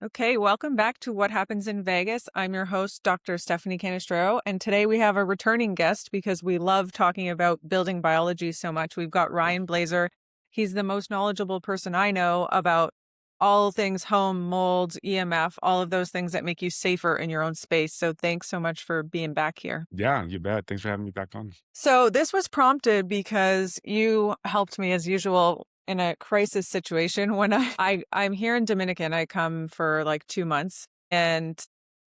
Okay, welcome back to What Happens in Vegas. I'm your host, Dr. Stephanie Canestraro, and today we have a returning guest because we love talking about building biology so much. We've got Ryan Blaser. He's the most knowledgeable person I know about all things home, mold, EMF, all of those things that make you safer in your own space. So thanks so much for being back here. Yeah, you bet. Thanks for having me back on. So this was prompted because you helped me as usual in a crisis situation when I'm here in Dominican. I come for like 2 months and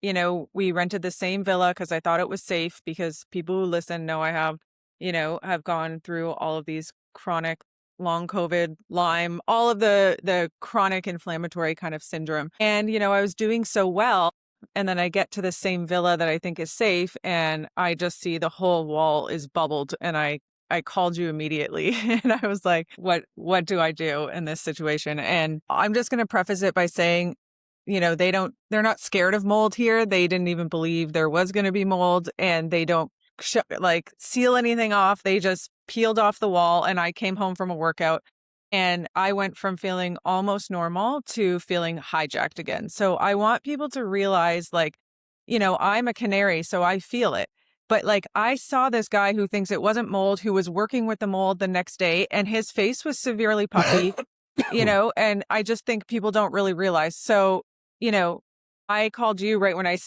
we rented the same villa because I thought it was safe because people who listen know I have gone through all of these chronic long COVID, Lyme, all of the chronic inflammatory kind of syndrome. And I was doing so well, and then I get to the same villa that I think is safe, and I just see the whole wall is bubbled, and I called you immediately and I was like, what do I do in this situation? And I'm just going to preface it by saying, they're not scared of mold here. They didn't even believe there was going to be mold, and they don't seal anything off. They just peeled off the wall, and I came home from a workout and I went from feeling almost normal to feeling hijacked again. So I want people to realize, I'm a canary, so I feel it. But I saw this guy who thinks it wasn't mold, who was working with the mold the next day, and his face was severely puffy, and I just think people don't really realize. So, you know, I called you right when I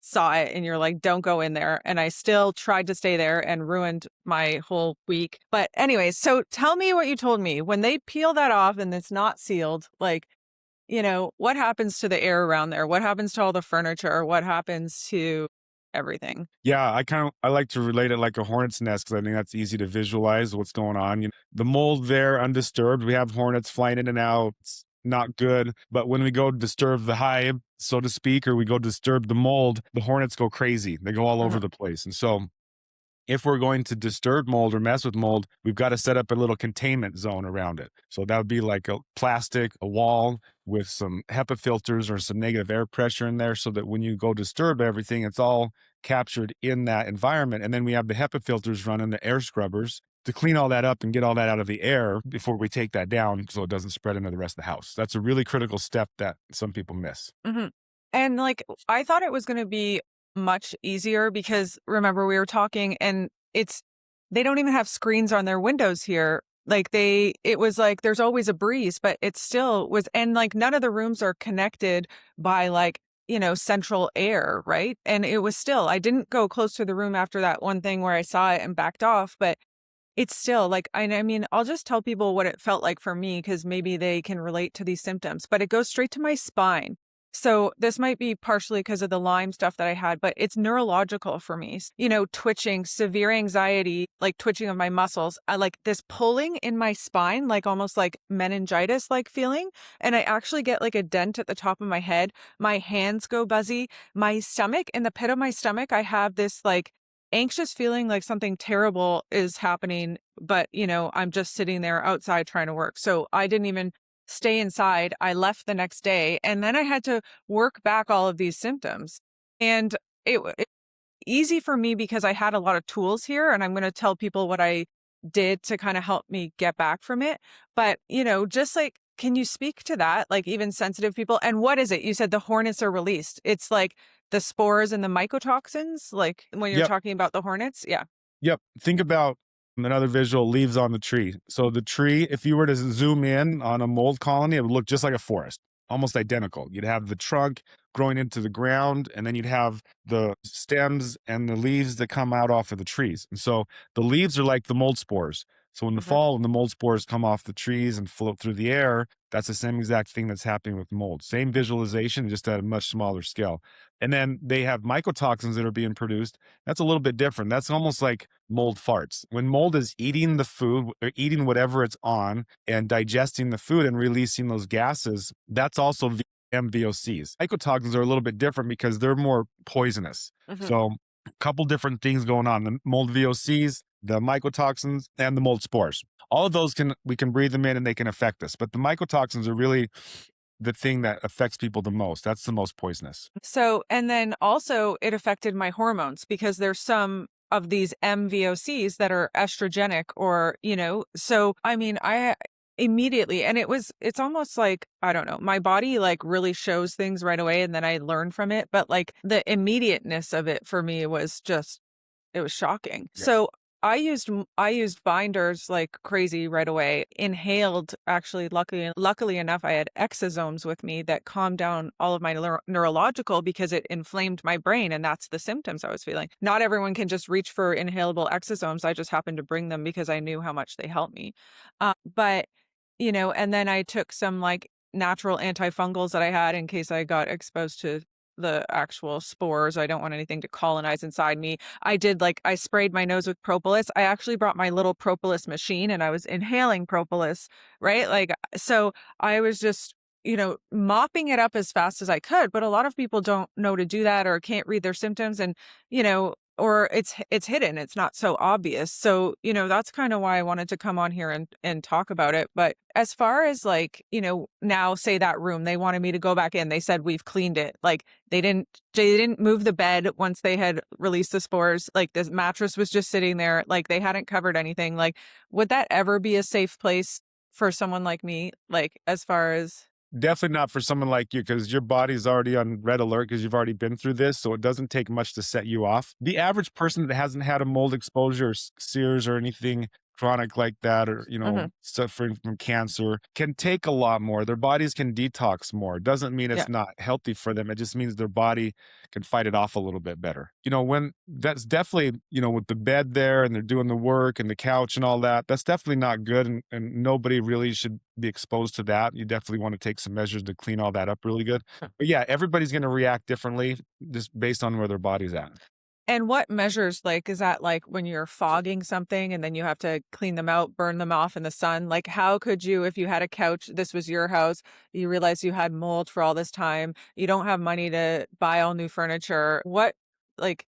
saw it, and you're like, don't go in there. And I still tried to stay there and ruined my whole week. But anyways, so tell me what you told me. When they peel that off and it's not sealed, what happens to the air around there? What happens to all the furniture? What happens to everything? Yeah, I like to relate it like a hornet's nest because I think that's easy to visualize what's going on. The mold there undisturbed. We have hornets flying in and out. It's not good. But when we go disturb the hive, so to speak, or we go disturb the mold, the hornets go crazy. They go all over Uh-huh. the place. And so if we're going to disturb mold or mess with mold, we've got to set up a little containment zone around it. So that would be like a plastic, a wall with some HEPA filters or some negative air pressure in there so that when you go disturb everything, it's all captured in that environment. And then we have the HEPA filters running, the air scrubbers to clean all that up and get all that out of the air before we take that down so it doesn't spread into the rest of the house. That's a really critical step that some people miss. Mhm. And I thought it was going to be much easier because remember we were talking, and they don't even have screens on their windows here. It was like there's always a breeze, but it still was, and none of the rooms are connected by central air, right? And it was still, I didn't go close to the room after that one thing where I saw it and backed off, but it's still I mean, I'll just tell people what it felt like for me because maybe they can relate to these symptoms, but it goes straight to my spine. So this might be partially because of the Lyme stuff that I had, but it's neurological for me. Twitching, severe anxiety, like twitching of my muscles. I like this pulling in my spine, like almost like meningitis like feeling. And I actually get like a dent at the top of my head. My hands go buzzy. My stomach, in the pit of my stomach, I have this anxious feeling like something terrible is happening, but I'm just sitting there outside trying to work. So I didn't even stay inside. I left the next day, and then I had to work back all of these symptoms. And it easy for me because I had a lot of tools here, and I'm going to tell people what I did to kind of help me get back from it. But, just can you speak to that? Like even sensitive people. And what is it? You said the hornets are released. It's like the spores and the mycotoxins, like when you're Yep. talking about the hornets. Yeah. Yep. Think about another visual, leaves on the tree. So the tree, if you were to zoom in on a mold colony, it would look just like a forest, almost identical. You'd have the trunk growing into the ground, and then you'd have the stems and the leaves that come out off of the trees. And so the leaves are like the mold spores. So in the Mhm. fall, when the mold spores come off the trees and float through the air, that's the same exact thing that's happening with mold. Same visualization, just at a much smaller scale. And then they have mycotoxins that are being produced. That's a little bit different. That's almost like mold farts. When mold is eating the food or eating whatever it's on and digesting the food and releasing those gases, that's also MVOCs. Mycotoxins are a little bit different because they're more poisonous. Mhm. So a couple different things going on. The mold VOCs, the mycotoxins, and the mold spores. All of those we can breathe them in and they can affect us. But the mycotoxins are really the thing that affects people the most. That's the most poisonous. So, and then also it affected my hormones because there's some of these MVOCs that are estrogenic, or, so I mean, immediately. And it's almost like, I don't know, my body like really shows things right away and then I learn from it. But like the immediateness of it for me was just, it was shocking. Yeah. So I used binders like crazy right away. Inhaled, actually, luckily enough, I had exosomes with me that calmed down all of my neurological because it inflamed my brain, and that's the symptoms I was feeling. Not everyone can just reach for inhalable exosomes. I just happened to bring them because I knew how much they helped me. But and then I took some like natural antifungals that I had in case I got exposed to the actual spores. I don't want anything to colonize inside me. I sprayed my nose with propolis. I actually brought my little propolis machine and I was inhaling propolis, right? So I was just, mopping it up as fast as I could, but a lot of people don't know to do that or can't read their symptoms and, or it's hidden. It's not so obvious. So, that's kind of why I wanted to come on here and talk about it. But as far as like, now say that room, they wanted me to go back in. They said we've cleaned it. Like they didn't move the bed once they had released the spores. Like the mattress was just sitting there. Like they hadn't covered anything. Like, would that ever be a safe place for someone like me? Like as far as Definitely not for someone like you because your body's already on red alert because you've already been through this. So it doesn't take much to set you off. The average person that hasn't had a mold exposure or sears or anything chronic like that, or, Mhm. suffering from cancer can take a lot more. Their bodies can detox more. It doesn't mean Yeah. it's not healthy for them. It just means their body can fight it off a little bit better. When that's definitely, with the bed there and they're doing the work and the couch and all that, that's definitely not good. And nobody really should be exposed to that. You definitely want to take some measures to clean all that up really good. But yeah, everybody's going to react differently just based on where their body's at. And what measures, like, is that like when you're fogging something and then you have to clean them out, burn them off in the sun? Like, how could you, if you had a couch, this was your house, you realize you had mold for all this time, you don't have money to buy all new furniture. What, like,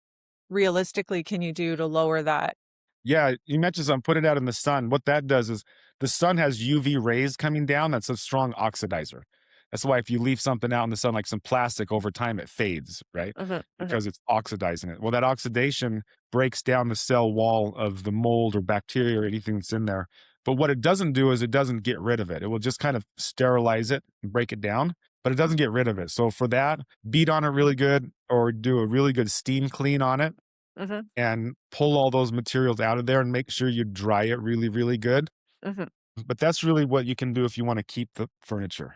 realistically can you do to lower that? Yeah, you mentioned some put it out in the sun. What that does is the sun has UV rays coming down. That's a strong oxidizer. That's why if you leave something out in the sun, like some plastic, over time it fades, right? Mhm, mhm, Because it's oxidizing it. Well, that oxidation breaks down the cell wall of the mold or bacteria or anything that's in there. But what it doesn't do is it doesn't get rid of it. It will just kind of sterilize it and break it down, but it doesn't get rid of it. So for that, beat on it really good or do a really good steam clean on it mhm, and pull all those materials out of there and make sure you dry it really, really good. mhm. But that's really what you can do if you want to keep the furniture.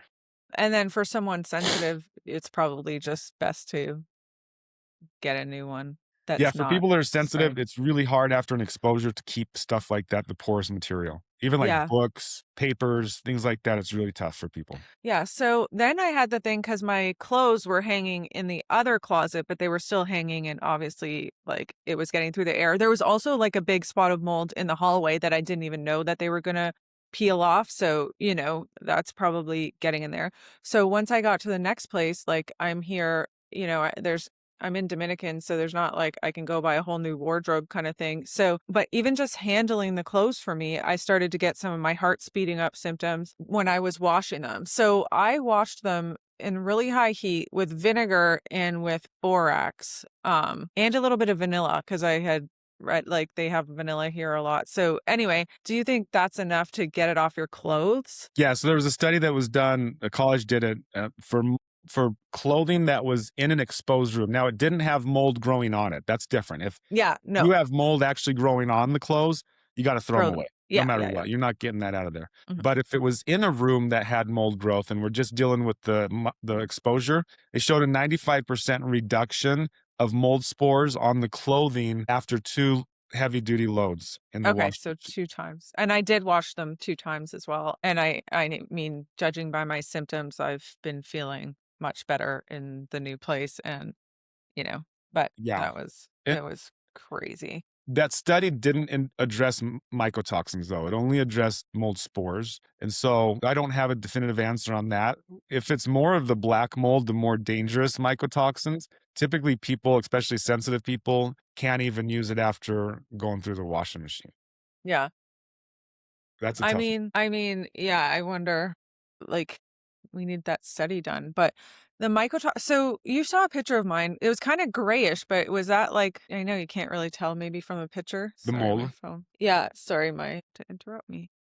And then for someone sensitive, it's probably just best to get a new one Yeah, that's for not people that are sensitive, sprayed. it's really hard after an exposure to keep stuff like that, the porous material. Even like Yeah. books, papers, things like that, it's really tough for people. Yeah, so then I had the thing because my clothes were hanging in the other closet, but they were still hanging and obviously, like, it was getting through the air. There was also, like, a big spot of mold in the hallway that I didn't even know that they were gonna peel off, so, that's probably getting in there. So once I got to the next place, like, I'm here, I'm in Dominican, so there's not like I can go buy a whole new wardrobe kind of thing. So, but even just handling the clothes for me, I started to get some of my heart speeding up symptoms when I was washing them. So I washed them in really high heat with vinegar and with borax, and a little bit of vanilla because I had read like they have vanilla here a lot. So anyway, do you think that's enough to get it off your clothes? Yeah, so there was a study that was done, a college did it for clothing that was in an exposed room. Now, it didn't have mold growing on it. That's different. If Yeah, you no, have mold actually growing on the clothes, you gotta throw them throw them. away no Yeah, matter yeah, yeah. what. You're not getting that out of there. Mhm. But if it was in a room that had mold growth and we're just dealing with the exposure, it showed a 95% reduction of mold spores on the clothing after 2 heavy duty loads in the Okay, washing so machine. 2 times, and I did wash them 2 times as well, and I mean, judging by my symptoms, I've been feeling much better in the new place and, but Yeah. that was crazy. That study didn't address mycotoxins, though. It only addressed mold spores. And so I don't have a definitive answer on that. If it's more of the black mold, the more dangerous mycotoxins, typically people, especially sensitive people, can't even use it after going through the washing machine. Yeah. That's a I tough one. mean I mean, yeah, I wonder, like, we need that study done, but the so you saw a picture of mine, it was kinda grayish, but was that, like, I know you can't really tell maybe from a picture. The Sorry, my mold. phone. Yeah, sorry, my to interrupt me.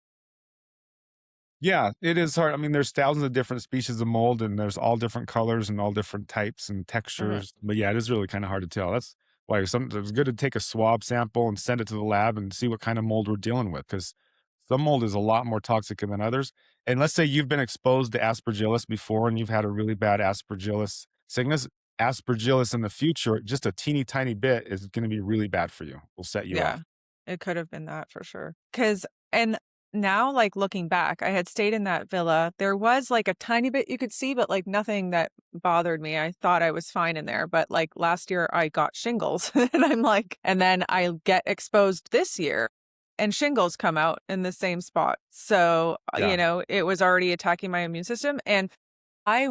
Yeah, it is hard. I mean, there's thousands of different species of mold, and there's all different colors and all different types and Mhm. textures. But yeah, it is really kind of hard to tell. That's why it's good to take a swab sample and send it to the lab and see what kind of mold we're dealing with, because some mold is a lot more toxic than others. And let's say you've been exposed to aspergillus before and you've had a really bad aspergillus sickness. Aspergillus in the future, just a teeny tiny bit is going to be really bad for you. Will set you Yeah, off. it could have been that for sure. Cause and now, like, looking back, I had stayed in that villa. There was, like, a tiny bit you could see, but, like, nothing that bothered me. I thought I was fine in there, but, like, last year I got shingles, and I'm like and then I get exposed this year, and shingles come out in the same spot. So, Yeah. it was already attacking my immune system, and I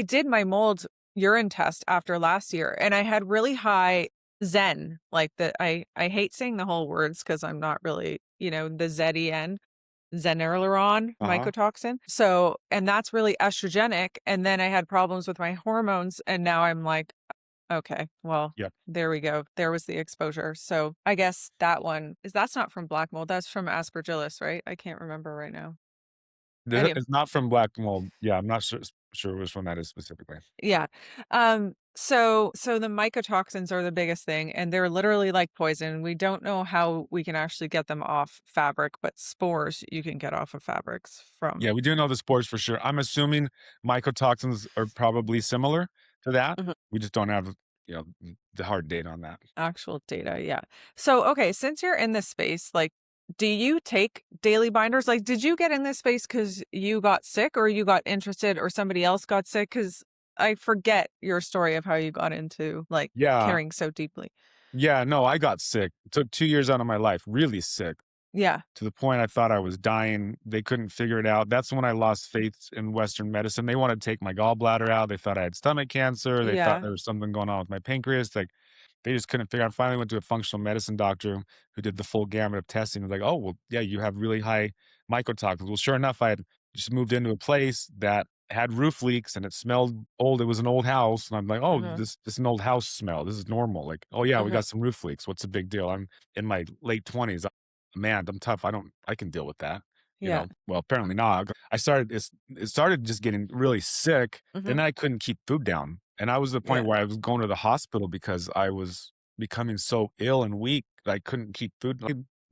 did my mold urine test after last year, and I had really high Zen, like the I hate saying the whole words because 'cause I'm not really, the Z-E-N, Zenuron Uh huh. mycotoxin. So and that's really estrogenic, and then I had problems with my hormones, and now I'm like, "Okay, well, Yep. there we go. There was the exposure." So, I guess that's not from black mold, that's from Aspergillus, right? I can't remember right now. It's not from black mold. Yeah, I'm not sure which one that is specifically. Yeah. So the mycotoxins are the biggest thing, and they're literally like poison. We don't know how we can actually get them off fabric, but spores you can get off of fabrics from. Yeah, we do know the spores for sure. I'm assuming mycotoxins are probably similar to that. Mhm. We just don't have, the hard data on that. Actual data, yeah. So, okay, since you're in this space, like, do you take daily binders? Like, did you get in this space because you got sick or you got interested or somebody else got sick? Because I forget your story of how you got into like Yeah, caring so deeply. yeah, no, I got sick. Took 2 years out of my life, really sick, Yeah. to the point I thought I was dying. They couldn't figure it out. That's when I lost faith in Western medicine. They wanted to take my gallbladder out. They thought I had stomach cancer. They thought Yeah. there was something going on with my pancreas. Like, they just couldn't figure out. I finally went to a functional medicine doctor who did the full gamut of testing. Was like, "Oh, well, yeah, you have really high mycotoxins." Well, sure enough, I had just moved into a place that had roof leaks and it smelled old. It was an old house, and I'm like, "Oh, Mhm. this is an old house smell. This is normal." Like, "Oh yeah, we Mhm. got some roof leaks. What's the big deal? I'm in my late 20s. Man, I'm tough. I can deal with that." Yeah. Well, apparently not. It started just getting really sick, then Mhm. I couldn't keep food down, and I was at the point Yeah. where I was going to the hospital because I was becoming so ill and weak that I couldn't keep food.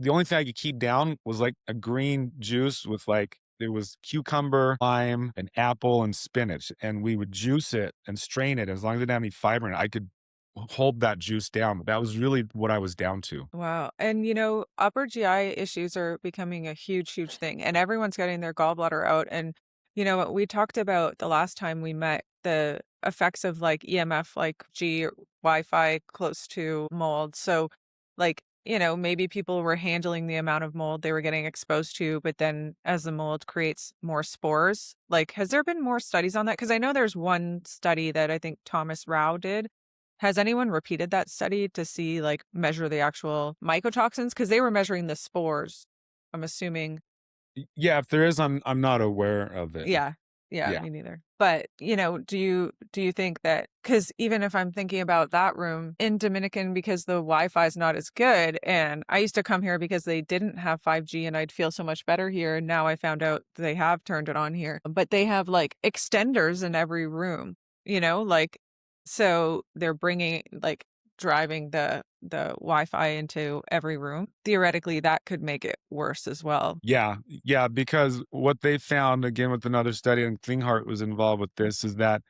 The only thing I could keep down was, like, a green juice with, like, there was cucumber, lime, and apple, and spinach, and we would juice it and strain it. As long as it didn't have any fiber in it, I could hold that juice down, but that was really what I was down to. Wow. And upper GI issues are becoming a huge, huge thing, and everyone's getting their gallbladder out. And what we talked about the last time we met, the effects of like EMF, like Wi-Fi close to mold. So, like, maybe people were handling the amount of mold they were getting exposed to, but then as the mold creates more spores, like, has there been more studies on that? Because I know there's one study that I think Thomas Rao did. Has anyone repeated that study to see, like, measure the actual mycotoxins? Because they were measuring the spores. I'm assuming. Yeah, if there is, I'm not aware of it. Yeah. Yeah, Yeah. me neither. But, do you think that? Because even if I'm thinking about that room in Dominican because the Wi-Fi is not as good, and I used to come here because they didn't have 5G and I'd feel so much better here, and now I found out they have turned it on here. But they have, like, extenders in every room, like, so they're bringing like, driving the Wi-Fi into every room. Theoretically, that could make it worse as well. Yeah, yeah, because what they found, again, with another study, and Klinghardt was involved with this, is that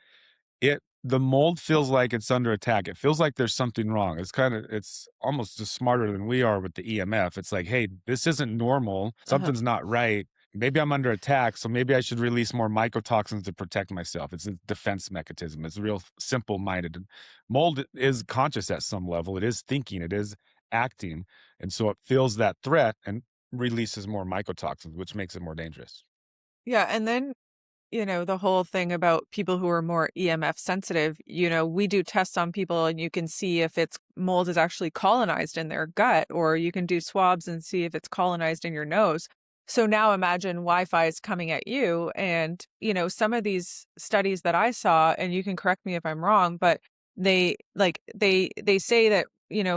the mold feels like it's under attack. It feels like there's something wrong. It's almost just smarter than we are with the EMF. It's like, "Hey, this isn't normal. Uh-huh. Something's not right. Maybe I'm under attack, so maybe I should release more mycotoxins to protect myself." It's a defense mechanism. It's real simple-minded. And mold is conscious at some level. It is thinking, it is acting, and so it feels that threat and releases more mycotoxins, which makes it more dangerous. Yeah, and then the whole thing about people who are more EMF sensitive, we do tests on people and you can see if it's mold is actually colonized in their gut, or you can do swabs and see if it's colonized in your nose. So now imagine Wi-Fi is coming at you and, some of these studies that I saw, and you can correct me if I'm wrong, but they say that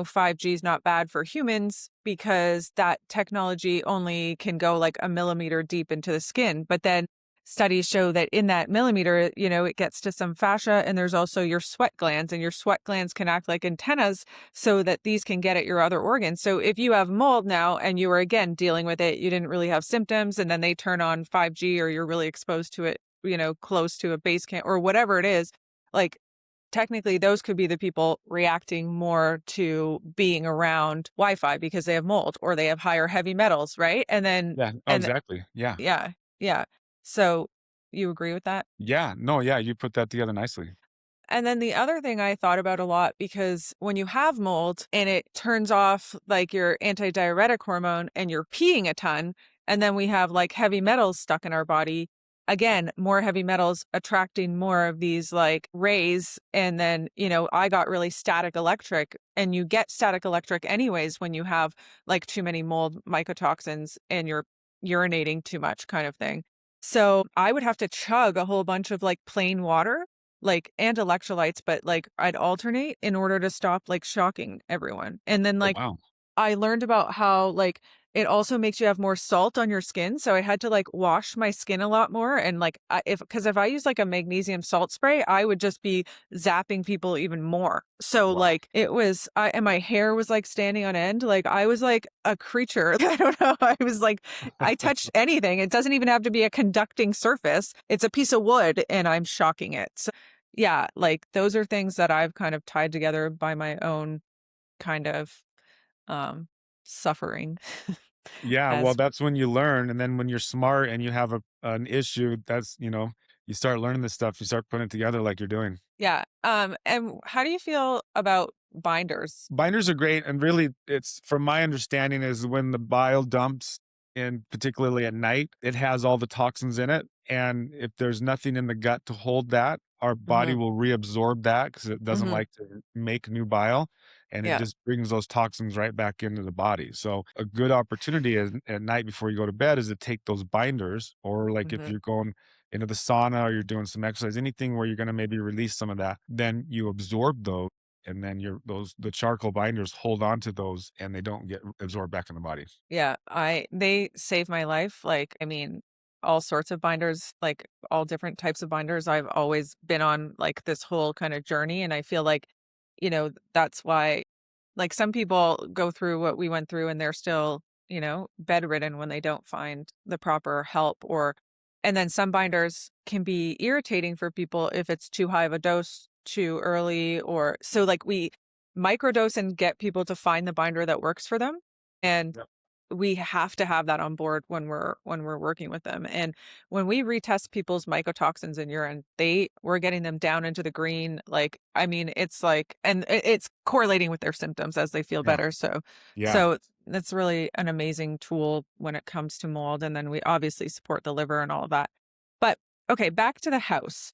5G is not bad for humans because that technology only can go like a millimeter deep into the skin. But then studies show that in that millimeter, it gets to some fascia, and there's also your sweat glands, and your sweat glands can act like antennas so that these can get at your other organs. So if you have mold now and you are again dealing with it, you didn't really have symptoms, and then they turn on 5G or you're really exposed to it, close to a base camp or whatever it is, like technically those could be the people reacting more to being around Wi-Fi because they have mold or they have higher heavy metals, right? And then Yeah. Oh, and exactly. Yeah. yeah, yeah. So you agree with that? Yeah. No, yeah, you put that together nicely. And then the other thing I thought about a lot, because when you have mold and it turns off like your antidiuretic hormone and you're peeing a ton, and then we have like heavy metals stuck in our body, again, more heavy metals attracting more of these like rays. And then, I got really static electric, and you get static electric anyways when you have like too many mold mycotoxins and you're urinating too much kind of thing. So I would have to chug a whole bunch of like plain water like, and electrolytes, but, like, I'd alternate in order to stop, like, shocking everyone. And then, Oh, like, wow. I learned about how, like, it also makes you have more salt on your skin, so I had to, like, wash my skin a lot more, and, like, if I use, like, a magnesium salt spray, I would just be zapping people even more. So, Wow. like, it was and my hair was, like, standing on end, like, I was like a creature. I don't know, I was like I touched anything, it doesn't even have to be a conducting surface, it's a piece of wood, and I'm shocking it. So, yeah, like, those are things that I've kind of tied together by my own kind of um, suffering Yeah, well, as that's when you learn, and then when you're smart and you have an issue, that's, you start learning this stuff, you start putting it together like you're doing. yeah, and how do you feel about binders? Binders are great, and really, it's from my understanding is when the bile dumps, and particularly at night, it has all the toxins in it, and if there's nothing in the gut to hold that, our body Mhm, will reabsorb that because it doesn't mhm, like to make new bile, and it yeah, just brings those toxins right back into the body. So a good opportunity is at night before you go to bed is to take those binders, or like if mhm, you're going into the sauna or you're doing some exercise, anything where you're going to maybe release some of that, then you absorb those, and then the charcoal binders hold on to those and they don't get absorbed back in the body. yeah, they saved my life, like, I mean, all sorts of binders, like, all different types of binders. I've always been on, like, this whole kinda journey, and I feel like, that's why like, some people go through what we went through, and they're still, bedridden when they don't find the proper help, and then some binders can be irritating for people if it's too high of a dose too early, or so, like, we microdose and get people to find the binder that works for them, and Yep. we have to have that on board when we're working with them. And when we retest people's mycotoxins in urine, we're getting them down into the green. Like, I mean, it's like, and it's correlating with their symptoms as they feel Yeah. better. So, Yeah. so that's really an amazing tool when it comes to mold. And then we obviously support the liver and all of that. But okay, back to the house.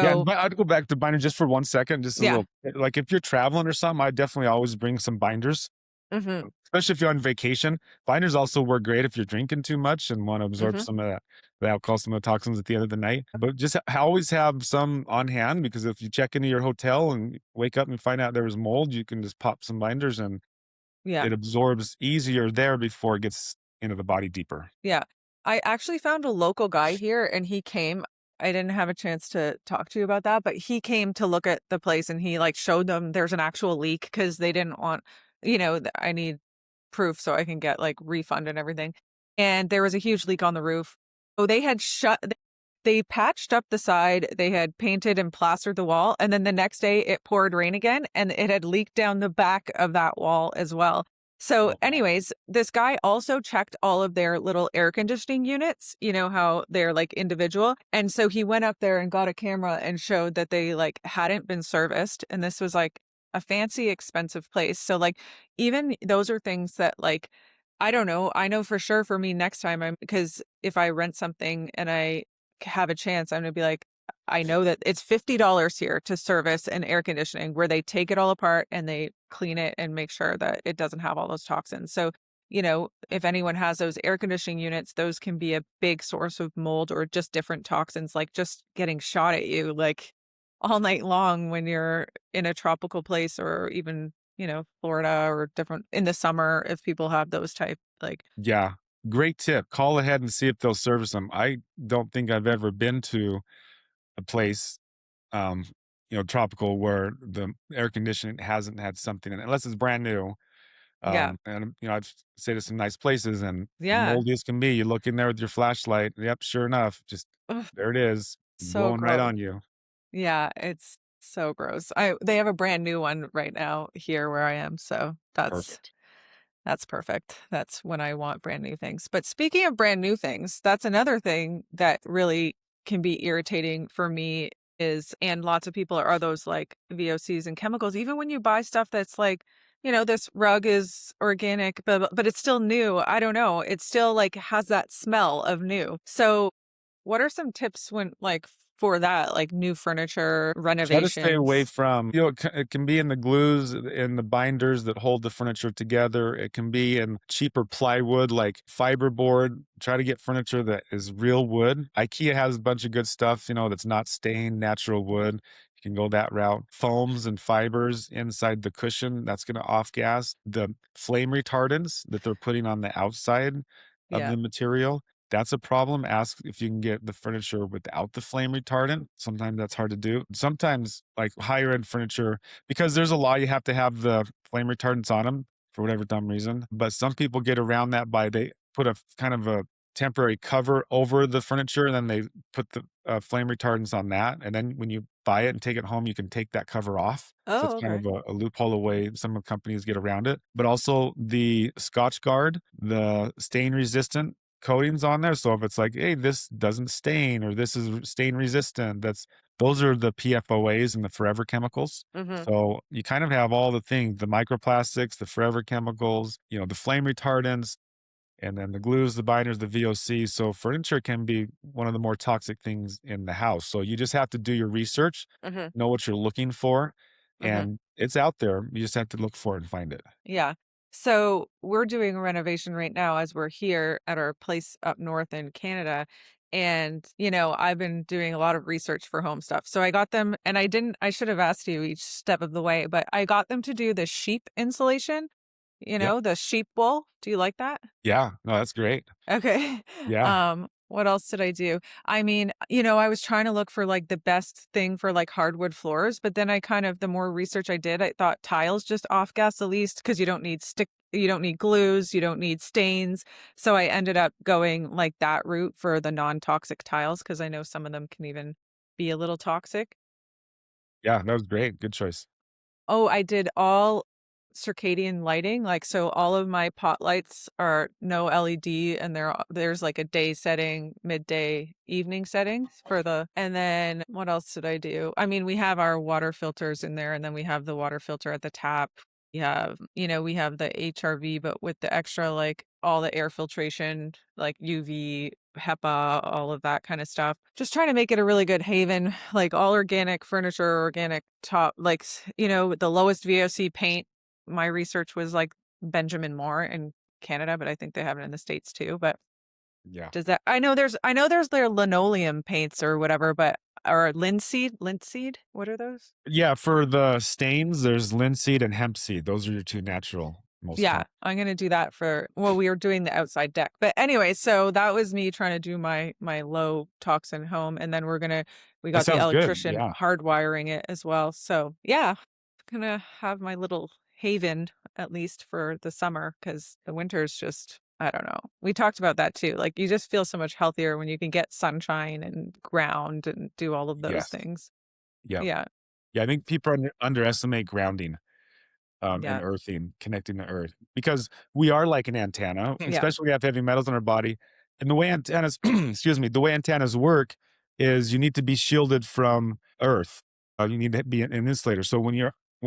Yeah. So, But I'd go back to binder just for 1 second, just a yeah. little, like if you're traveling or something, I definitely always bring some binders, Hmm. especially if you're on vacation. Binders also work great if you're drinking too much and want to absorb Hmm. some of that, the alcohol, some of the toxins at the end of the night. But just always have some on hand, because if you check into your hotel and wake up and find out there was mold, you can just pop some binders and Yeah. it absorbs easier there before it gets into the body deeper. Yeah. I actually found a local guy here, and he came. I didn't have a chance to talk to you about that, but he came to look at the place, and he like showed them there's an actual leak because they didn't want, I need proof so I can get like refund and everything. And there was a huge leak on the roof. Oh, they patched up the side, they had painted and plastered the wall, and then the next day it poured rain again, and it had leaked down the back of that wall as well. So, Oh, wow. anyways, this guy also checked all of their little air conditioning units, you know how they're like individual. And so he went up there and got a camera and showed that they like hadn't been serviced. And this was like a fancy, expensive place. So, like, even those are things that, like, I don't know. I know for sure for me next time, because if I rent something and I have a chance, I'm going to be like, I know that it's $50 here to service and air conditioning, where they take it all apart and they clean it and make sure that it doesn't have all those toxins. So, if anyone has those air conditioning units, those can be a big source of mold or just different toxins, like just getting shot at you like all night long when you're in a tropical place or even Florida or different in the summer if people have those type like Yeah. Great tip. Call ahead and see if they'll service them. I don't think I've ever been to a place, um, tropical where the air conditioning hasn't had something in it, unless it's brand new. yeah. And I've stayed at some nice places and Yeah. moldy as can be. You look in there with your flashlight. Yep, sure enough, just Ugh, there it is, so blowing right gross. on you. Yeah, it's so gross. They have a brand new one right now here where I am, so Perfect. that's perfect. That's when I want brand new things. But speaking of brand new things, that's another thing that really can be irritating for me is and lots of people are those like VOCs and chemicals. Even when you buy stuff that's like, this rug is organic, but it's still new. I don't know. It still like has that smell of new. So what are some tips when like for that, like new furniture Try to stay away renovations? from, it can be in the glues, in the binders that hold the furniture together. It can be in cheaper plywood like fiberboard. Try to get furniture that is real wood. IKEA has a bunch of good stuff, that's not stained, natural wood. You can go that route. Foams and fibers inside the cushion, that's going to off gas. The flame retardants that they're putting on the outside of Yeah. the material, that's a problem. Ask if you can get the furniture without the flame retardant. Sometimes that's hard to do. Sometimes, like higher end furniture, because there's a law you have to have the flame retardants on them for whatever dumb reason. But some people get around that by they put a kind of a temporary cover over the furniture and then they put the flame retardants on that. And then when you buy it and take it home, you can take that cover off. So it's Oh, kind okay. of a loophole away. Some companies get around it, but also the Scotch Guard, the stain resistant coatings on there. So if it's like, hey, this doesn't stain or this is stain resistant, those are the PFOAs and the forever chemicals. Mhm. So you kind of have all the things, the microplastics, the forever chemicals, the flame retardants, and then the glues, the binders, the VOC. So furniture can be one of the more toxic things in the house. So you just have to do your research, Mhm. know what you're looking for, Mhm. and it's out there. You just have to look for it and find it. Yeah. So we're doing a renovation right now as we're here at our place up north in Canada. And, I've been doing a lot of research for home stuff. So I got them, and I should have asked you each step of the way, but I got them to do the sheep insulation, Yep. the sheep wool. Do you like that? Yeah. No, that's great. Okay. Yeah. What else did I do? I mean, I was trying to look for like the best thing for like hardwood floors, but then the more research I did, I thought tiles just off gas the least because you don't need glues, you don't need stains. So I ended up going like that route for the non-toxic tiles because I know some of them can even be a little toxic. Yeah. That was great. Good choice. Oh, I did all circadian lighting, like, so all of my pot lights are no LED and there's like a day setting, midday, evening settings for and then what else did I do? I mean, we have our water filters in there and then we have the water filter at the tap. We have the HRV, but with the extra, like all the air filtration, like UV, HEPA, all of that kind of stuff. Just trying to make it a really good haven, like all organic furniture, organic top, like, the lowest VOC paint. My research was like Benjamin Moore in Canada, but I think they have it in the States too. But Yeah. I know there's their linoleum paints or whatever, but or linseed. What are those? Yeah, for the stains, there's linseed and hemp seed. Those are your 2 natural, most Yeah, common. I'm gonna do that we were doing the outside deck. But anyway, so that was me trying to do my low toxin home, and then we That got the sounds good, electrician yeah. hardwiring it as well. So yeah, gonna have my little haven at least for the summer because the winter's just I don't know. We talked about that too. Like you just feel so much healthier when you can get sunshine and ground and do all of those Yes. things. Yeah. Yeah, Yeah, I think people underestimate grounding. And yeah, earthing, connecting to earth. Because we are like an antenna, yeah. especially we have heavy metals in our body. And the way antennas, excuse me, the way antennas work is you need to be shielded from earth. You need to be an insulator. So when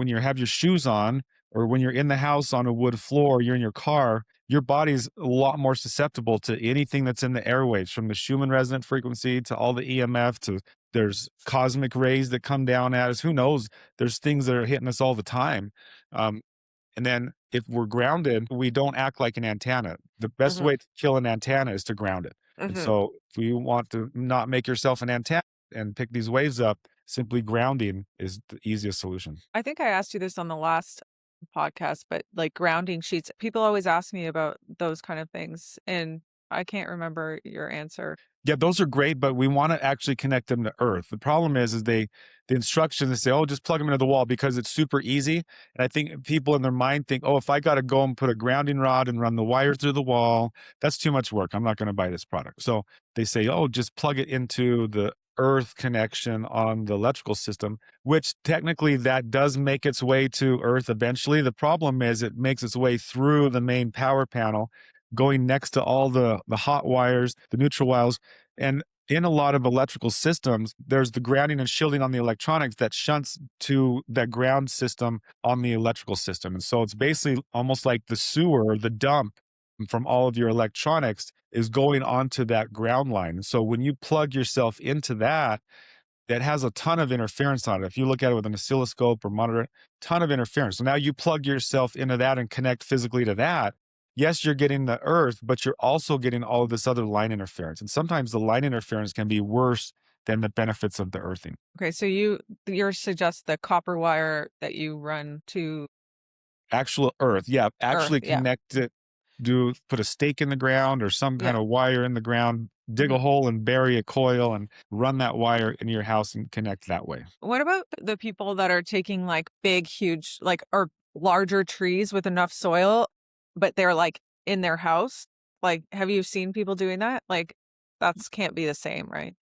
you have your shoes on, or when you're in the house on a wood floor, you're in your car, your body's a lot more susceptible to anything that's in the airwaves, from the Schumann resonant frequency to all the EMF to there's cosmic rays that come down at us. Who knows? There's things that are hitting us all the time. Um, and then if we're grounded, we don't act like an antenna. The best Mhm, way to kill an antenna is to ground it. And mhm. so if you want to not make yourself an antenna and pick these waves up, simply grounding is the easiest solution. I think I asked you this on the last podcast, but like grounding sheets, people always ask me about those kind of things, and I can't remember your answer. Yeah, those are great, but we want to actually connect them to earth. The problem is the instructions, they say, oh, just plug them into the wall because it's super easy. And I think people in their mind think, oh, if I got to go and put a grounding rod and run the wire through the wall, that's too much work. I'm not going to buy this product. So they say, oh, just plug it into the earth connection on the electrical system, which technically that does make its way to earth eventually. The problem is it makes its way through the main power panel, going next to all the hot wires, the neutral wires, and in a lot of electrical systems, there's the grounding and shielding on the electronics that shunts to that ground system on the electrical system. And so it's basically almost like the sewer, the dump from all of your electronics is going onto that ground line. And so when you plug yourself into that, that has a ton of interference on it. If you look at it with an oscilloscope or monitor, ton of interference. So now you plug yourself into that and connect physically to that. Yes, you're getting the earth, but you're also getting all of this other line interference. And sometimes the line interference can be worse than the benefits of the earthing. Okay, so you're suggest the copper wire that you run to Actual earth, yeah, earth, actually yeah. connect it, do put a stake in the ground or some kind Yeah. of wire in the ground, dig a Mhm. hole and bury a coil and run that wire into your house and connect that way. What about the people that are taking like big, huge, like or larger trees with enough soil, but they're like in their house? Like, have you seen people doing that? Like, that's can't be the same, right?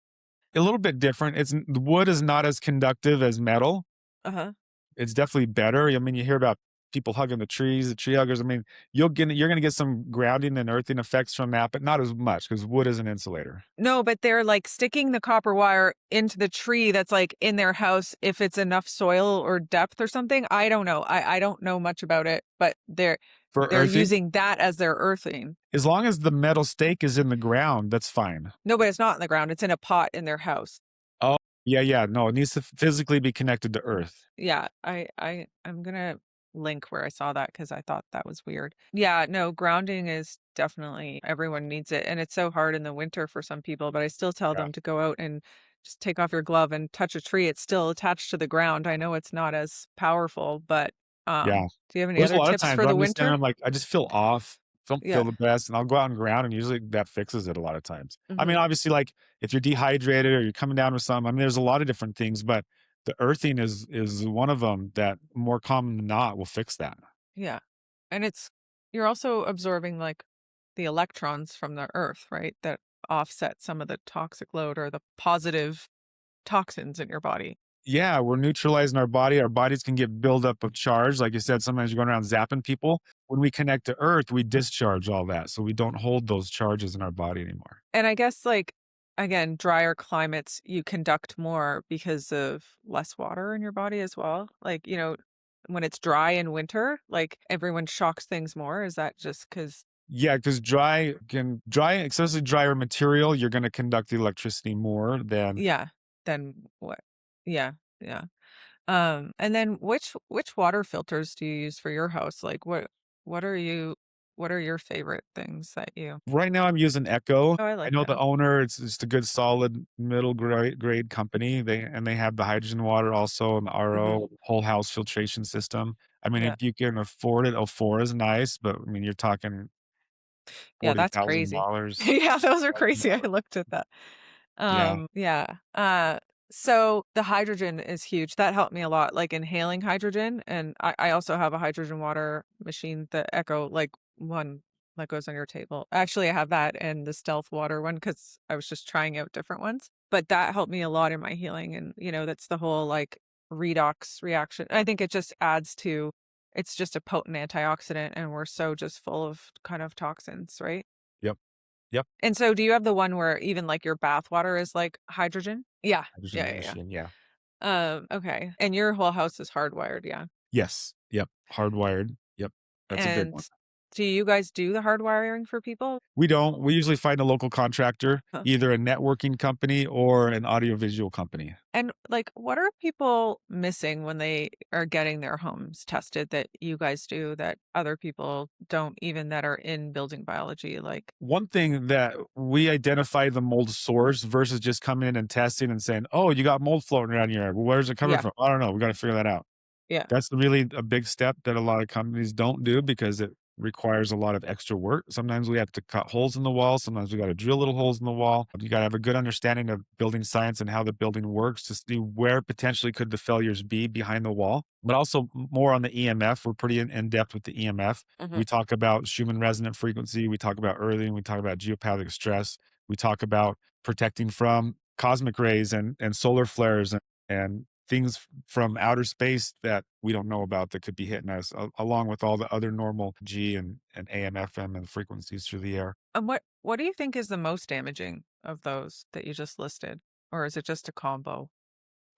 A little bit different. It's the wood is not as conductive as metal. Uh-huh. It's definitely better. I mean, you hear about people hugging the trees, the tree huggers. I mean, you're gonna get some grounding and earthing effects from that, but not as much because wood is an insulator. No, but they're like sticking the copper wire into the tree that's like in their house if it's enough soil or depth or something. I don't know. I don't know much about it, but For they're earthing, using that as their earthing. as long as the metal stake is in the ground, that's fine. No, but it's not in the ground. It's in a pot in their house. Oh, yeah, yeah. No, it needs to physically be connected to earth. Yeah, I'm gonna link where I saw that because I thought that was weird. Yeah, no, grounding is definitely everyone needs it, and it's so hard in the winter for some people, but I still tell Yeah, them to go out and just take off your glove and touch a tree. It's still attached to the ground. I know it's not as powerful, but yeah. do you have any There's a other lot of tips times for where the I'm just standing, winter? I'm like, I just feel off, don't feel Yeah. the best, and I'll go out and ground, and usually that fixes it a lot of times. I mean, Hmm. obviously, like if you're dehydrated or you're coming down with something, I mean, there's a lot of different things, but the earthing is one of them that more common than not will fix that. Yeah. And you're also absorbing like the electrons from the earth, right? That offset some of the toxic load or the positive toxins in your body. Yeah, we're neutralizing our body. Our bodies can get buildup of charge. Like you said, sometimes you're going around zapping people. When we connect to earth, we discharge all that. So we don't hold those charges in our body anymore. And I guess like again, drier climates you conduct more because of less water in your body as well. Like, when it's dry in winter, like everyone shocks things more. Is that just cuz Yeah, because excessively drier material, you're going to conduct the electricity more than yeah, then what? Yeah, yeah. And then which water filters do you use for your house? Like what are you what are your favorite things that you right now. I'm using Echo. Oh, I I like know the that. owner, it's just a good solid middle grade company. They have the hydrogen water also and the Mhm. RO whole house filtration system. I mean, Yeah. if you can afford it, O4 is nice, but I mean, you're talking Yeah, that's crazy. $40,000. Yeah, those are crazy. I looked at that. Yeah. Yeah. So the hydrogen is huge. That helped me a lot, like inhaling hydrogen. And I also have a hydrogen water machine, the Echo, like one that goes on your table. Actually, I have that and the Stealth water one because I was just trying out different ones. But that helped me a lot in my healing. And, that's the whole like redox reaction. I think it just adds to it's just a potent antioxidant and we're so just full of kind of toxins, right? Yep. Yep. And so do you have the one where even, like, your bath water is, like, hydrogen? Yeah. Yeah, Hydrogen yeah, machine. Yeah. yeah. Okay. And your whole house is hardwired, yeah. Yes. Yep. Hardwired. Yep. That's a big And one. do you guys do the hardwiring for people? We don't. We usually find a local contractor, Huh. either a networking company or an audiovisual company. And, like, what are people missing when they are getting their homes tested that you guys do that other people don't even that are in building biology? Like One thing that we identify the mold source versus just coming in and testing and saying, "Oh, you got mold floating around here. Well, where's it coming yeah. from?" I don't know. We got to figure that out. Yeah. That's really a big step that a lot of companies don't do because it requires a lot of extra work. Sometimes we have to cut holes in the wall. Sometimes we got to drill little holes in the wall. You got to have a good understanding of building science and how the building works to see where potentially could the failures be behind the wall. But also more on the EMF. We're pretty in depth with the EMF. Mhm. We talk about Schumann resonant frequency. We talk about earthing. We talk about geopathic stress. We talk about protecting from cosmic rays and solar flares and things from outer space that we don't know about that could be hitting us, along with all the other normal G and AM, FM, and frequencies through the air. And what do you think is the most damaging of those that you just listed? Or is it just a combo of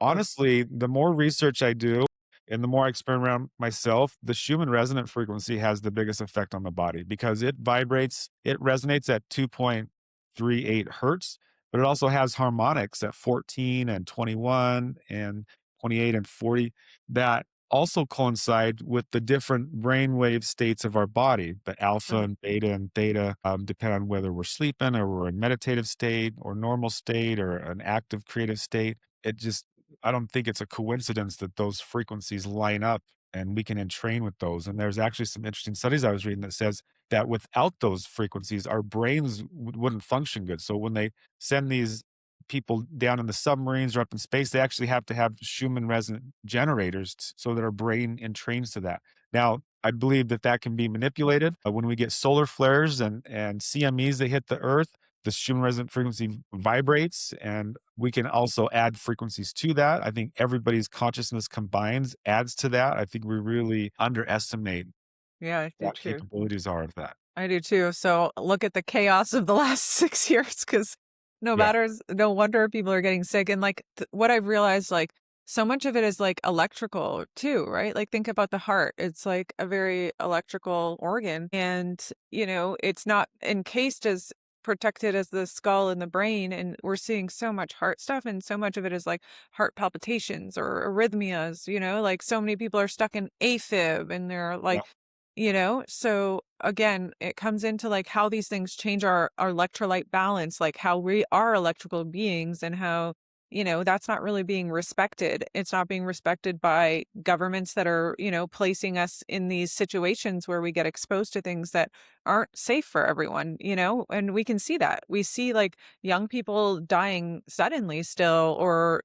Honestly, the more research I do and the more I experiment around myself, the Schumann resonant frequency has the biggest effect on the body because it vibrates, it resonates at 2.38 hertz, but it also has harmonics at 14 and 21 and 28 and 40 that also coincide with the different brainwave states of our body, the alpha Mm, and beta and theta, depend on whether we're sleeping or we're in meditative state or normal state or an active creative state. It just I don't think it's a coincidence that those frequencies line up and we can entrain with those. And there's actually some interesting studies I was reading that says that without those frequencies, our brains wouldn't function good. So when they send these people down in the submarines or up in space, they actually have to have Schumann resonant generators so that our brain entrains to that. Now, I believe that that can be manipulated. When we get solar flares and CMEs that hit the Earth, the Schumann resonant frequency vibrates, and we can also add frequencies to that. I think everybody's consciousness combines adds to that. I think we really underestimate yeah, I do what too. capabilities are of that. I do too. So look at the chaos of the last 6 years because Yeah. no wonder people are getting sick. And like what I've realized, like so much of it is like electrical too, right? Like think about the heart. It's like a very electrical organ. And, it's not encased as protected as the skull and the brain. And we're seeing so much heart stuff. And so much of it is like heart palpitations or arrhythmias, like so many people are stuck in AFib and they're Yeah. like, so again, it comes into like how these things change our electrolyte balance, like how we are electrical beings and how, that's not really being respected. It's not being respected by governments that are, placing us in these situations where we get exposed to things that aren't safe for everyone, and we can see that. We see like young people dying suddenly still, or,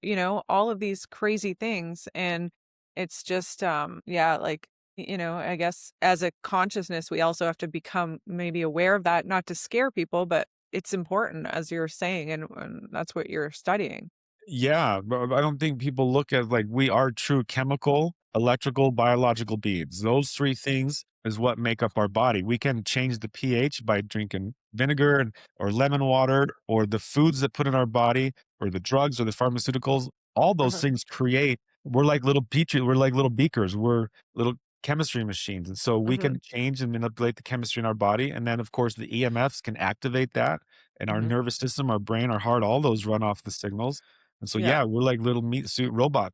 all of these crazy things. And it's just, yeah, like, I guess as a consciousness, we also have to become maybe aware of that, not to scare people, but it's important, as you're saying, and that's what you're studying. Yeah, but I don't think people look at like we are true chemical, electrical, biological beings. Those three things is what make up our body. We can change the pH by drinking vinegar or lemon water or the foods that put in our body or the drugs or the pharmaceuticals. All those Mhm, things create. We're like little petri. We're like little beakers. We're little chemistry machines, and so we mhm, can change and manipulate the chemistry in our body. And then, of course, the EMFs can activate that, and our mhm. nervous system, our brain, our heart, all those run off the signals and so, Yeah, yeah, we're like little meat suit robot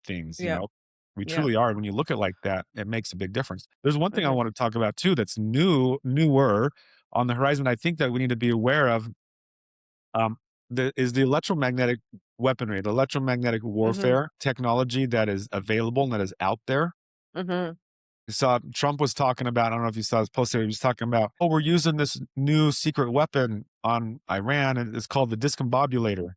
things, yeah, We yeah, truly are. When you look at it like that, it makes a big difference. There's one thing I mhm, want to talk about too that's newer on the horizon. I think that we need to be aware of um, is the electromagnetic weaponry, the electromagnetic mhm, warfare technology that is available and that is out there. mhm. You saw Trump was talking about, I don't know if you saw his post there, he was talking about, oh, we're using this new secret weapon on Iran, and it's called the discombobulator.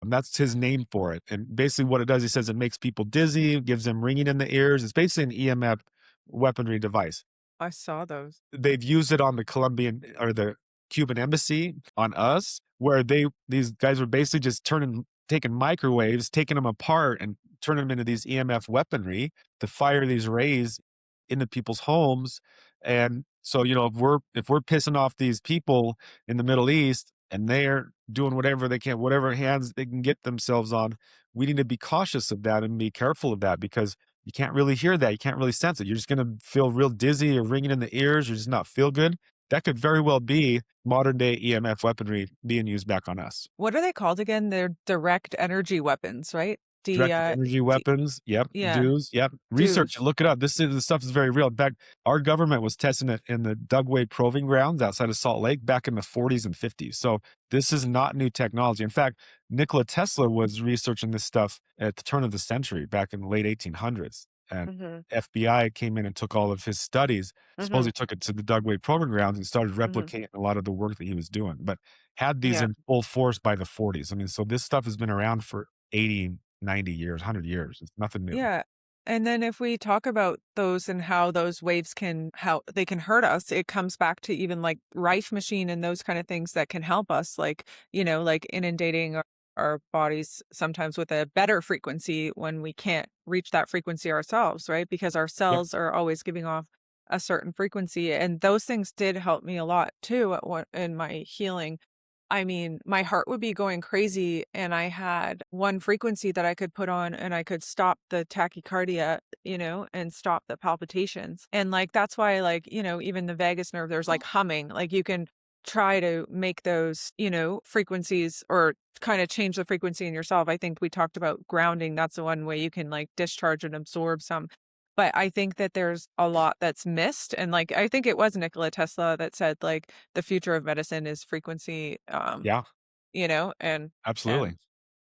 And that's his name for it. And basically, what it does, he says it makes people dizzy, gives them ringing in the ears. It's basically an EMF weaponry device. I saw those. They've used it on the Colombian or the Cuban embassy on us, where these guys were basically just taking microwaves, taking them apart and turning them into these EMF weaponry to fire these rays into people's homes. And so, if we're pissing off these people in the Middle East and they're doing whatever they can, whatever hands they can get themselves on, we need to be cautious of that and be careful of that because you can't really hear that. You can't really sense it. You're just going to feel real dizzy or ringing in the ears. You're just not feel good. That could very well be modern day EMF weaponry being used back on us. What are they called again? They're direct energy weapons, right? Directed energy D weapons. Yep. yeah, DUs. Yep. Research it. dues. Look it up. This stuff is very real. In fact, our government was testing it in the Dugway Proving Grounds outside of Salt Lake back in the 40s and 50s. So this is not new technology. In fact, Nikola Tesla was researching this stuff at the turn of the century back in the late 1800s. and Mhm. FBI came in and took all of his studies, Mhm. supposedly took it to the Dugway Proving Grounds and started Mhm. replicating a lot of the work that he was doing, but had these Yeah. in full force by the 40s. I mean, so this stuff has been around for 80, 90 years, 100 years. It's nothing new. Yeah. And then if we talk about those and how those waves can how they can hurt us, it comes back to even like Rife machine and those kind of things that can help us, like, like inundating our bodies sometimes with a better frequency when we can't reach that frequency ourselves, right? Because our Yep. cells are always giving off a certain frequency. And those things did help me a lot too in my healing. I mean, my heart would be going crazy, and I had one frequency that I could put on, and I could stop the tachycardia, and stop the palpitations. And like that's why, like, even the vagus nerve, there's like humming. Like you can try to make those, frequencies or kind of change the frequency in yourself. I think we talked about grounding. That's the one way you can like discharge and absorb some. But I think that there's a lot that's missed. And like I think it was Nikola Tesla that said like the future of medicine is frequency, Yeah, you know, and absolutely.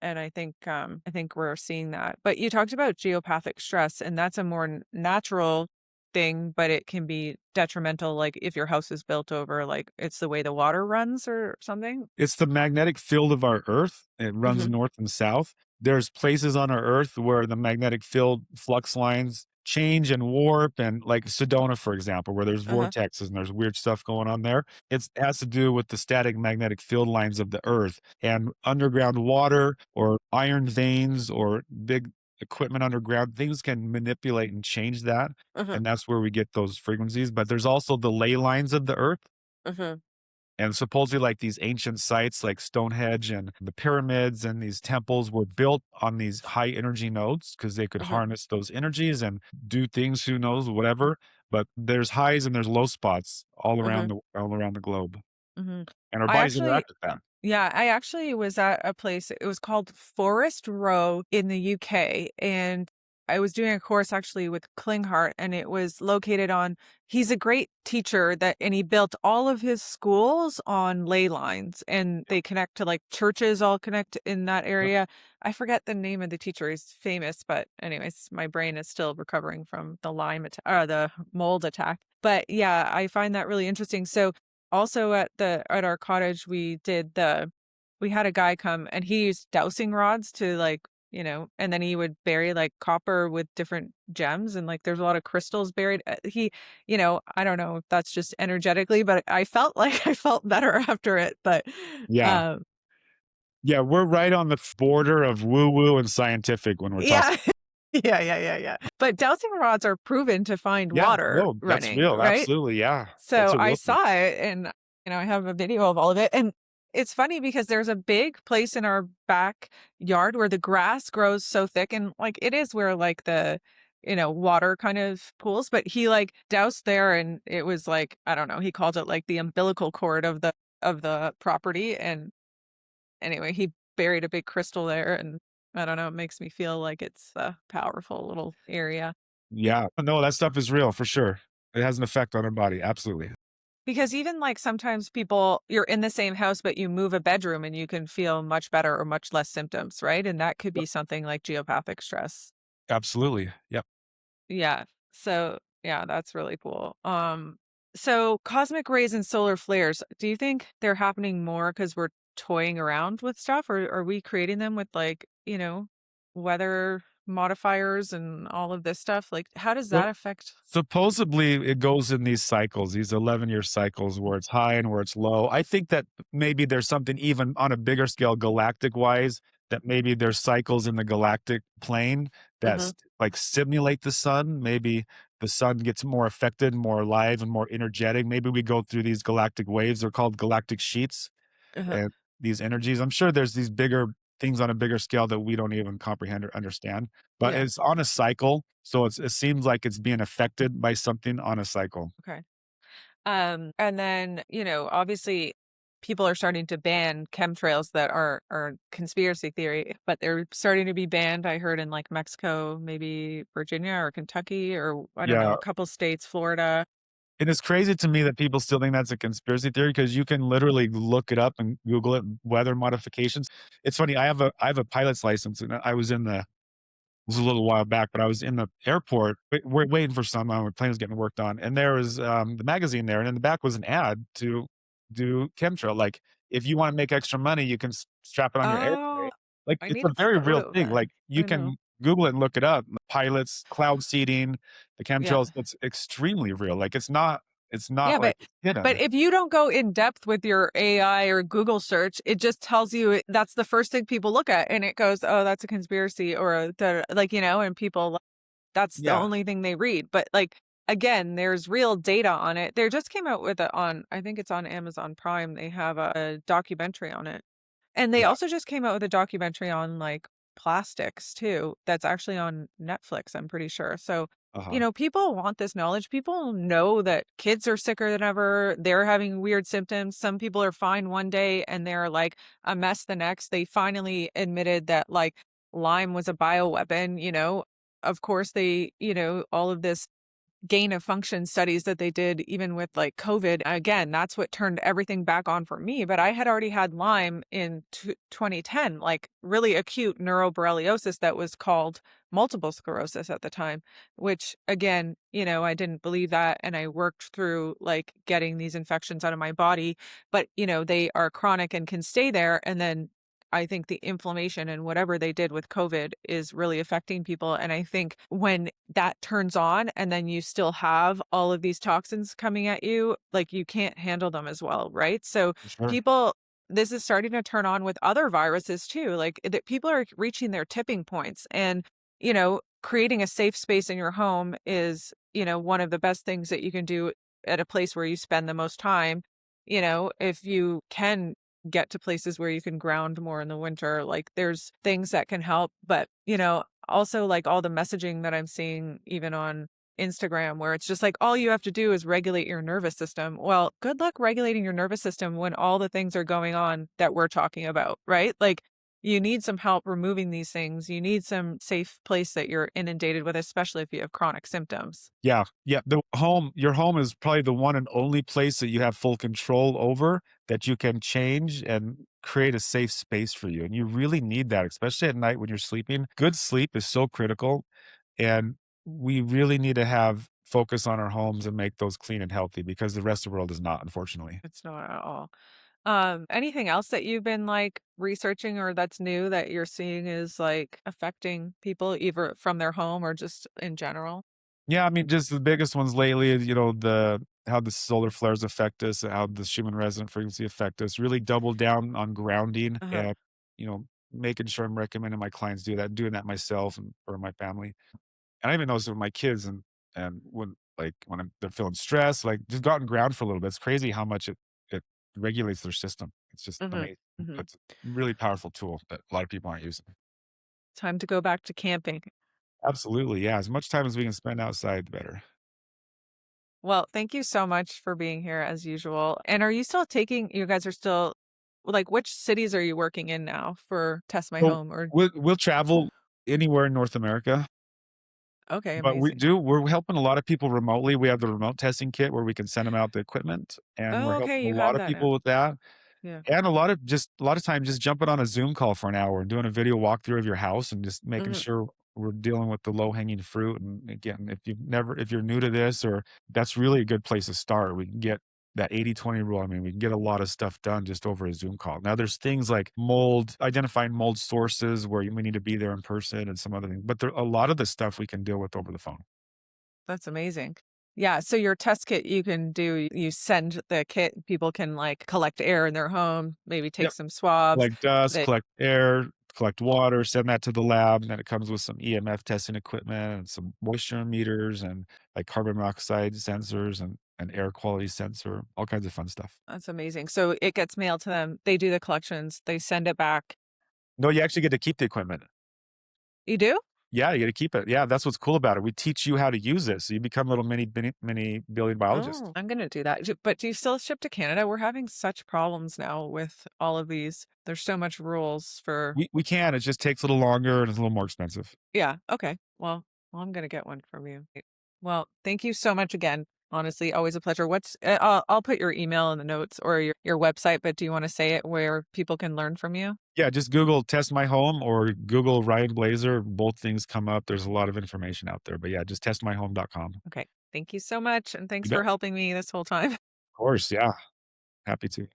and and I think we're seeing that. But you talked about geopathic stress, and that's a more natural thing, but it can be detrimental, like if your house is built over, like it's the way the water runs or something. It's the magnetic field of our Earth. It runs Hmm. north and south. There's places on our Earth where the magnetic field flux lines change and warp, and like Sedona, for example, where there's Uh-huh. vortexes and there's weird stuff going on there. It has to do with the static magnetic field lines of the Earth, and underground water or iron veins or big equipment underground. Things can manipulate and change that. Uh-huh. And that's where we get those frequencies. But there's also the ley lines of the Earth. Uh-huh. And supposedly, like these ancient sites like Stonehenge and the pyramids and these temples were built on these high energy nodes because they could Uh-huh. harness those energies and do things, who knows, whatever. But there's highs and there's low spots Uh-huh. all around the globe. Hmm. And our I bodies actually interact with that. Yeah, I actually was at a place, it was called Forest Row in the UK, and I was doing a course actually with Klinghardt, and it was located on he's a great teacher and he built all of his schools on ley lines, and Yep. they connect to like churches all connect in that Yep. area. I forget the name of the teacher, he's famous, but anyways, my brain is still recovering from the the mold attack. But yeah, I find that really interesting. So also at our cottage, we had a guy come and he used dowsing rods to like, and then he would bury like copper with different gems and like there's a lot of crystals buried. I don't know if that's just energetically, but I felt like I felt better after it. But Yeah. um Yeah. We're right on the border of woo woo and scientific when we're talking. yeah. Yeah. But dowsing rods are proven to find Yeah. water No, that's running, real. right? Absolutely. Yeah. That's So a I real thing. saw it and, I have a video of all of it. And it's funny because there's a big place in our backyard where the grass grows so thick and like it is where like the, water kind of pools, but he like doused there and it was like, I don't know, he called it like the umbilical cord of the property. And anyway, he buried a big crystal there and I don't know, it makes me feel like it's a powerful little area. Yeah. No, that stuff is real for sure. It has an effect on our body. Absolutely. Because even, like, sometimes you're in the same house, but you move a bedroom and you can feel much better or much less symptoms, right? And that could be something like geopathic stress. Absolutely. Yep. Yeah. So, yeah, that's really cool. So cosmic rays and solar flares, do you think they're happening more because 'cause we're toying around with stuff, or are we creating them with, like, weather modifiers and all of this stuff? Like, how does So that affect? supposedly it goes in these cycles, these 11-year cycles where it's high and where it's low. I think that maybe there's something even on a bigger scale, galactic wise, that maybe there's cycles in the galactic plane that Mhm. like simulate the sun. Maybe the sun gets more affected, more alive, and more energetic. Maybe we go through these galactic waves. They're called galactic sheets Uh-huh. and these energies. I'm sure there's these bigger things on a bigger scale that we don't even comprehend or understand, but Yeah. it's on a cycle. So it seems like it's being affected by something on a cycle. Okay. And then, obviously people are starting to ban chemtrails that are conspiracy theory, but they're starting to be banned. I heard in like Mexico, maybe Virginia or Kentucky, or I don't know, Yeah. a couple states, Florida. And it's crazy to me that people still think that's a conspiracy theory because you can literally look it up and Google it, weather modifications. It's funny. I have a pilot's license and I was in the was a little while back, but I was in the airport. We're waiting for someone. My plane was getting worked on, and there was the magazine there, and in the back was an ad to do chemtrail. Like, if you want to make extra money, you can strap it on your airplane. Oh, Like, I it's need a a very real photo thing. Like, then. you I know. can Google it and look it up. Pilots, cloud seeding, the Yeah. chemtrails. It's extremely real. Like, it's not. It's not Yeah, like but hidden. if you don't go in depth with your AI or Google search, it just tells you that's the first thing people look at, and it goes, "Oh, that's a conspiracy," or like, and people, that's the Yeah. only thing they read. But like, again, there's real data on it. They just came out with it on, I think it's on Amazon Prime. They have a documentary on it. And they Yeah. also just came out with a documentary on, like, plastics too, that's actually on Netflix, I'm pretty sure. So, Uh huh. people want this knowledge. People know that kids are sicker than ever. They're having weird symptoms. Some people are fine one day and they're like a mess the next. They finally admitted that, like, Lyme was a bioweapon. Of course, all of this gain of function studies that they did even with like COVID. Again, that's what turned everything back on for me. But I had already had Lyme in 2010, like really acute neuroborreliosis that was called multiple sclerosis at the time, which again, I didn't believe that. And I worked through like getting these infections out of my body. But, they are chronic and can stay there. And then I think the inflammation and whatever they did with COVID is really affecting people. And I think when that turns on and then you still have all of these toxins coming at you, like you can't handle them as well, right? So Sure. people, this is starting to turn on with other viruses too. Like that people are reaching their tipping points and, creating a safe space in your home is, one of the best things that you can do at a place where you spend the most time. If you can get to places where you can ground more in the winter. Like there's things that can help, but also like all the messaging that I'm seeing even on Instagram where it's just like all you have to do is regulate your nervous system. Well, good luck regulating your nervous system when all the things are going on that we're talking about, right? Like you need some help removing these things. You need some safe place that you're inundated with, especially if you have chronic symptoms. Yeah, yeah, your home is probably the one and only place that you have full control over, that you can change and create a safe space for you, and you really need that, especially at night when you're sleeping. Good sleep is so critical, and we really need to have focus on our homes and make those clean and healthy because the rest of the world is not, unfortunately. It's not at all. Anything else that you've been, like, researching or that's new that you're seeing is, like, affecting people either from their home or just in general? Yeah, I mean, just the biggest ones lately is, the how the solar flares affect us, how the Schumann resonant frequency affect us. Really double down on grounding Uh-huh. and, you know, making sure I'm recommending my clients do that, doing that myself and or my family. And I even noticed it with my kids and when they're feeling stressed, like just go out and ground for a little bit. It's crazy how much it regulates their system. It's just Mhm. amazing. Mhm. It's a really powerful tool that a lot of people aren't using. Time to go back to camping. Absolutely, yeah. As much time as we can spend outside, the better. Well, thank you so much for being here as usual. And are you still taking you guys are still like, which cities are you working in now for Test My So Home or we'll travel anywhere in North America, okay, but amazing. we're helping a lot of people remotely. We have the remote testing kit where we can send them out the equipment, and we're Oh, okay, helping a you lot have of that now. people with that. Yeah. And a lot of times just jumping on a Zoom call for an hour and doing a video walkthrough of your house and just making Mhm. sure we're dealing with the low hanging fruit. And again, if you're new to this, or that's really a good place to start. We can get that 80/20 rule. I mean, we can get a lot of stuff done just over a Zoom call. Now there's things like mold, identifying mold sources where we need to be there in person and some other things, but a lot of the stuff we can deal with over the phone. That's amazing. Yeah, so your test kit you can do you send the kit, people can, like, collect air in their home, maybe take some swabs Collect dust, that collect air, collect water, send that to the lab, and then it comes with some EMF testing equipment and some moisture meters and, like, carbon monoxide sensors and air quality sensor, all kinds of fun stuff. that's amazing. So it gets mailed to them, they do the collections, they send it back. No, you actually get to keep the equipment. You do? Yeah, you get to keep it. Yeah, that's what's cool about it. We teach you how to use it, so you become little mini billion biologists. Oh, I'm gonna do that. But do you still ship to Canada? We're having such problems now with all of these. There's so much rules for We can, it just takes a little longer and it's a little more expensive. yeah, okay. Well, I'm gonna get one from you. Well, thank you so much again. Honestly, always a pleasure. I'll put your email in the notes or your website, but do you want to say it where people can learn from you? Yeah, just Google Test My Home or Google Ryan Blaser. Both things come up. There's a lot of information out there. But yeah, just testmyhome.com. Okay. Thank you so much. And thanks You for bet. helping me this whole time. Of course. Yeah. Happy to.